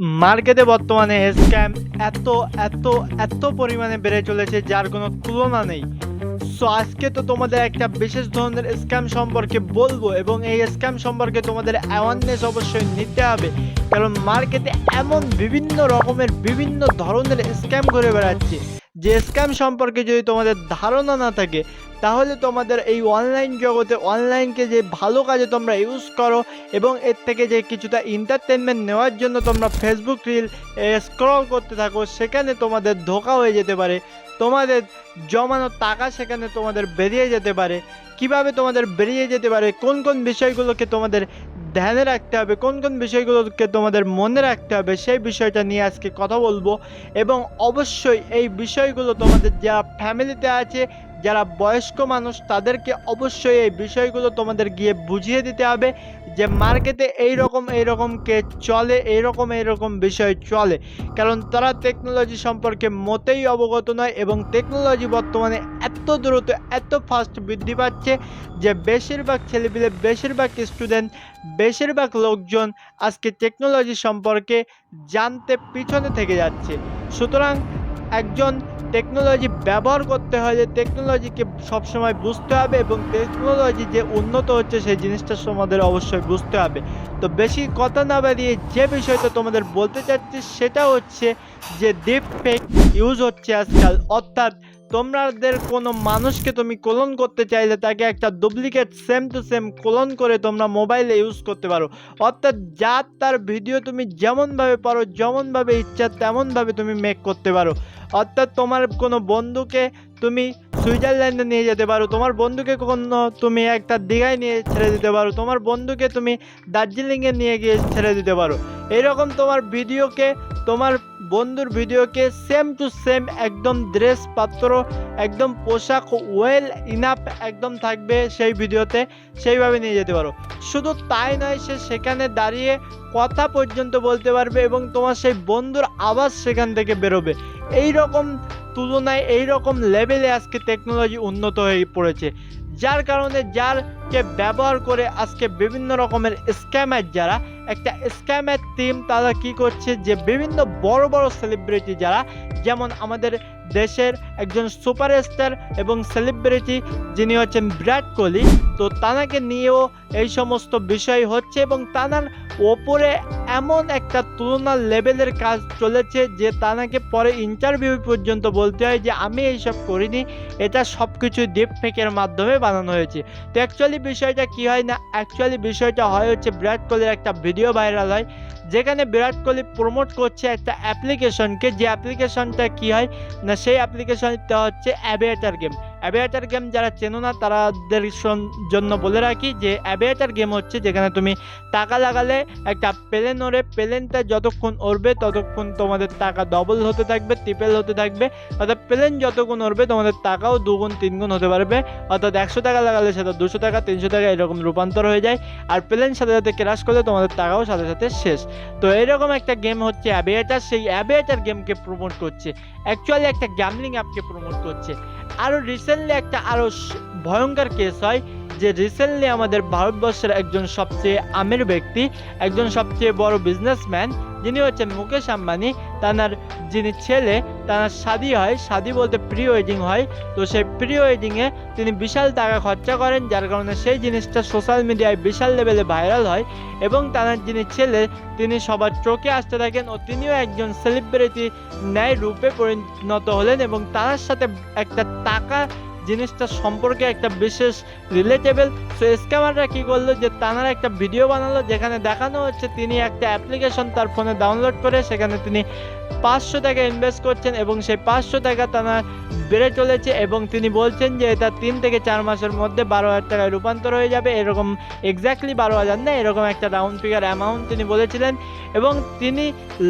মার্কেটে বর্তমানে স্ক্যাম এত এত এত পরিমাণে বেড়ে চলেছে যার কোনো তুলনা নেই। সো আজকে তো তোমাদের একটা বিশেষ ধরনের স্ক্যাম সম্পর্কে বলবো এবং এই স্ক্যাম সম্পর্কে তোমাদের অ্যাওয়ারনেস অবশ্যই নিতে হবে, কারণ মার্কেটে এমন বিভিন্ন রকমের বিভিন্ন ধরনের স্ক্যাম ঘুরে বেড়াচ্ছে যে স্ক্যাম সম্পর্কে যদি তোমাদের ধারণা না থাকে তাহলে তোমাদের এই অনলাইন জগতে অনলাইনকে যে ভালো কাজে তোমরা ইউজ করো এবং এর থেকে যে কিছুটা এন্টারটেনমেন্ট নেওয়ার জন্য তোমরা ফেসবুক রিল স্ক্রল করতে থাকো, সেখানে তোমাদের ধোঁকা হয়ে যেতে পারে। তোমাদের জমানো টাকা সেখানে তোমাদের বেরিয়ে যেতে পারে। কিভাবে তোমাদের বেরিয়ে যেতে পারে, কোন কোন বিষয়গুলোকে তোমাদের ধ্যানে রাখতে হবে, কোন কোন বিষয়গুলোকে তোমাদের মনে রাখতে হবে, সেই বিষয়টা নিয়ে আজকে কথা বলবো। এবং অবশ্যই এই বিষয়গুলো তোমাদের যারা ফ্যামিলিতে আছে, যারা বয়স্ক মানুষ, তাদেরকে অবশ্যই এই বিষয়গুলো তোমাদের গিয়ে বুঝিয়ে দিতে হবে যে মার্কেটে এইরকম কে চলে, এইরকম বিষয় চলে, কারণ তারা টেকনোলজি সম্পর্কে মোটেই অবগত নয় এবং টেকনোলজি বর্তমানে এত দ্রুত এত ফাস্ট বৃদ্ধি পাচ্ছে যে বেশিরভাগ ছেলেপিলে, বেশিরভাগ স্টুডেন্ট, বেশিরভাগ লোকজন আজকে টেকনোলজি সম্পর্কে জানতে পিছনে থেকে যাচ্ছে। সুতরাং একজন টেকনোলজি ব্যবহার করতে হলে টেকনোলজিকে সবসময় বুঝতে হবে এবং টেকনোলজি যে উন্নত হচ্ছে সেই জিনিসটা তোমাদের অবশ্যই বুঝতে হবে। তো বেশি কথা না বাড়িয়ে যে বিষয়টা তোমাদের বলতে চাচ্ছি সেটা হচ্ছে যে ডিপ ফেক ইউজ হচ্ছে আজকাল, অর্থাৎ তোমাদের কোনো মানুষকে তুমি ক্লোন করতে চাইলে তাকে একটা duplicate same to same clone করে তোমরা মোবাইলে ইউজ করতে পারো, অর্থাৎ যার তার ভিডিও তুমি যেমনভাবে পারো, যেমনভাবে ইচ্ছা তেমনভাবে তুমি মেক করতে পারো। অর্থাৎ তোমার কোনো বন্ধুকে তুমি সুইজারল্যান্ডে নিয়ে যেতে পারো, তোমার বন্ধুকে কোনো তুমি একটা দীঘায় নিয়ে ছেড়ে দিতে পারো, তোমার বন্ধুকে তুমি দার্জিলিংয়ে নিয়ে গিয়ে ছেড়ে দিতে পারো। এইরকম তোমার ভিডিওকে, তোমার বন্ধুর ভিডিওকে সেম টু সেম একদম ড্রেস পাত্র, একদম পোশাক ওয়েল ইনাফ একদম থাকবে সেই ভিডিওতে, সেইভাবে নিয়ে যেতে পারো। শুধু তাই নয়, সে সেখানে দাঁড়িয়ে কথা পর্যন্ত বলতে পারবে এবং তোমার সেই বন্ধুর আওয়াজ সেখান থেকে বেরোবে। এই রকম তুলনায় এই রকম লেভেলে আজকে টেকনোলজি উন্নত হয়ে পড়েছে, যার কারণে যারকে ব্যবহার করে আজকে বিভিন্ন রকমের স্ক্যামার, যারা একটা স্ক্যামের টিম, তারা কি করছে যে বিভিন্ন বড় বড় সেলিব্রিটি যারা, যেমন আমাদের দেশের একজন সুপারস্টার এবং সেলিব্রিটি যিনি হচ্ছেন বিরাট কোহলি, তো তানাকে নিয়েও এই সমস্ত বিষয় হচ্ছে এবং তানার ওপরে এমন একটা তুলনার লেভেলের কাজ চলেছে যে তানাকে পরে ইন্টারভিউ পর্যন্ত বলতে হয় যে আমি এইসব করিনি, এটা সব কিছু ডিপ ফেকের মাধ্যমে বানানো হয়েছে। তো অ্যাকচুয়ালি বিষয়টা কি হয় না, অ্যাকচুয়ালি বিষয়টা হয় হচ্ছে বিরাট কোহলির একটা ভিডিও ভাইরাল হয় যেখানে বিরাট কোহলি প্রমোট করছে একটা অ্যাপ্লিকেশনকে, যে অ্যাপ্লিকেশনটা কি হয় না, সেই অ্যাপ্লিকেশনটা হচ্ছে অ্যাভিয়েটার গেম। অ্যাভিয়েটার গেম যারা চেনো না তাদের জন্য বলে রাখি যে অ্যাভিয়েটার গেম হচ্ছে যেখানে তুমি টাকা লাগালে একটা প্লেন ওড়ে, প্লেনটা যতক্ষণ উড়বে ততক্ষণ তোমাদের টাকা ডবল হতে থাকবে, ট্রিপল হতে থাকবে, অর্থাৎ প্লেন যতক্ষণ উড়বে তোমাদের টাকাও দুগুণ তিনগুণ হতে পারবে, অর্থাৎ 100 টাকা লাগালে সেটা 200 টাকা 300 টাকা এরকম রূপান্তর হয়ে যায়, আর প্লেন সাথে সাথে ক্র্যাশ করলে তোমাদের টাকাও সাথে সাথে শেষ। তো এরকম একটা গেম হচ্ছে অ্যাভিয়েটার, সেই অ্যাভিয়েটার গেমকে প্রমোট করছে, অ্যাকচুয়ালি একটা গ্যামলিং অ্যাপকে প্রমোট করছে। আরও রিসেন্টলি একটা আরও ভয়ঙ্কর কেস হয় যে রিসেন্টলি আমাদের ভারতবর্ষের একজন সবচেয়ে আমির ব্যক্তি, একজন সবচেয়ে বড় বিজনেসম্যান যিনি হচ্ছেন মুকেশ আম্বানি, তার যিনি ছেলে, তার শাদি হয়, শাদি বলতে প্রি ওয়েডিং হয়, তো সেই প্রি ওয়েডিংয়ে তিনি বিশাল টাকা খরচা করেন, যার কারণে সেই জিনিসটা সোশ্যাল মিডিয়ায় বিশাল লেভেলে ভাইরাল হয় এবং তার যিনি ছেলে তিনি সবার চোখে আসতে থাকেন ও তিনিও একজন সেলিব্রিটি ন্যায় রূপে পরিণত হলেন এবং তার সাথে একটা টাকা জিনিসটা সম্পর্কে একটা বিশেষ রিলেটেবল। সো স্ক্যামাররা কী করলো যে তারা একটা ভিডিও বানালো যেখানে দেখানো হচ্ছে তিনি একটা অ্যাপ্লিকেশন তার ফোনে ডাউনলোড করে সেখানে তিনি 500 টাকা ইনভেস্ট করছেন এবং সেই 500 টাকা তারা বেড়ে চলেছে এবং তিনি বলছেন যে এটা 3 থেকে 4 মাসের মধ্যে 12,000 টাকায় রূপান্তর হয়ে যাবে, এরকম এক্স্যাক্টলি 12,000 না, এরকম একটা রাউন্ড ফিগার অ্যামাউন্ট তিনি বলেছিলেন এবং তিনি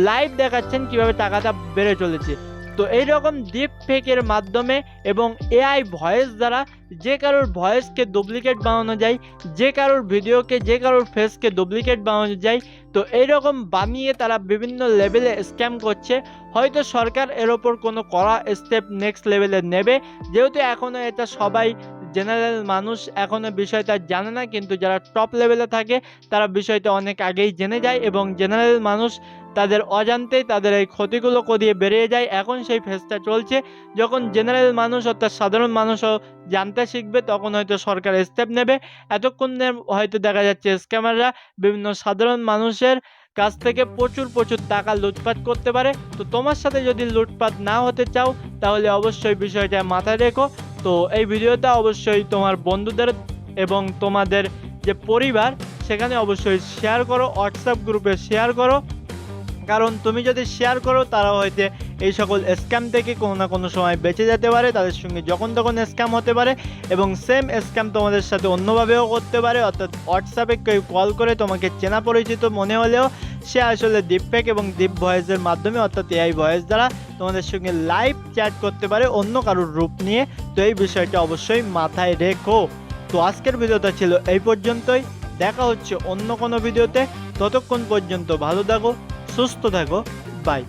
লাইভ দেখাচ্ছেন কিভাবে টাকাটা বেড়ে চলেছে। তো এইরকম ডিপ ফেকের মাধ্যমে এবং এআই ভয়েস দ্বারা যে কারোর ভয়েসকে ডুপ্লিকেট বানানো যায়, যে কারোর ভিডিওকে, যে কারোর ফেসকে ডুপ্লিকেট বানানো যায়, তো এইরকম বানিয়ে তারা বিভিন্ন লেভেলে স্ক্যাম করছে। হয়তো সরকার এর ওপর কোনো কড়া স্টেপ নেক্সট লেভেলে নেবে, যেহেতু এখনও এটা সবাই জেনারেল মানুষ এখনো বিষয়টা জানে না, কিন্তু যারা টপ লেভেলে থাকে তারা বিষয়টা অনেক আগেই জেনে যায় এবং জেনারেল মানুষ তাদের অজান্তেই তাদের এই ক্ষতিগুলো করিয়ে বেরিয়ে যায়। এখন সেই ফেজটা চলছে, যখন জেনারেল মানুষ অর্থাৎ সাধারণ মানুষও জানতে শিখবে তখন হয়তো সরকার স্টেপ নেবে। এতক্ষণে হয়তো দেখা যাচ্ছে স্ক্যামাররা বিভিন্ন সাধারণ মানুষের কাছ থেকে প্রচুর টাকা লুটপাট করতে পারে। তো তোমার সাথে যদি লুটপাট না হতে চাও তাহলে অবশ্যই বিষয়টা মাথায় রেখো। তো এই ভিডিওটা অবশ্যই তোমার বন্ধুদের এবং তোমাদের যে পরিবার সেখানে অবশ্যই শেয়ার করো, হোয়াটসঅ্যাপ গ্রুপে শেয়ার করো, কারণ তুমি যদি শেয়ার করো তারা হয়তো এই সকল স্ক্যাম থেকে কোনো না কোনো সময় বেঁচে যেতে পারে, তাদের সঙ্গে যখন তখন স্ক্যাম হতে পারে এবং সেম স্ক্যাম তোমাদের সাথে অন্যভাবেও করতে পারে। অর্থাৎ হোয়াটসঅ্যাপে কেউ কল করে তোমাকে চেনা পরিচিত মনে হলেও সে আসলে ডিপফেক এবং ডিপ ভয়েসের মাধ্যমে অর্থাৎ এআই ভয়েস দ্বারা তোমাদের সঙ্গে লাইভ চ্যাট করতে পারে অন্য কারোর রূপ নিয়ে। তো এই বিষয়টা অবশ্যই মাথায় রেখো। তো আজকের ভিডিওটা ছিল এই পর্যন্তই, দেখা হচ্ছে অন্য কোনো ভিডিওতে। ততক্ষণ পর্যন্ত ভালো থাকো, সুস্থ থাকো, বাই।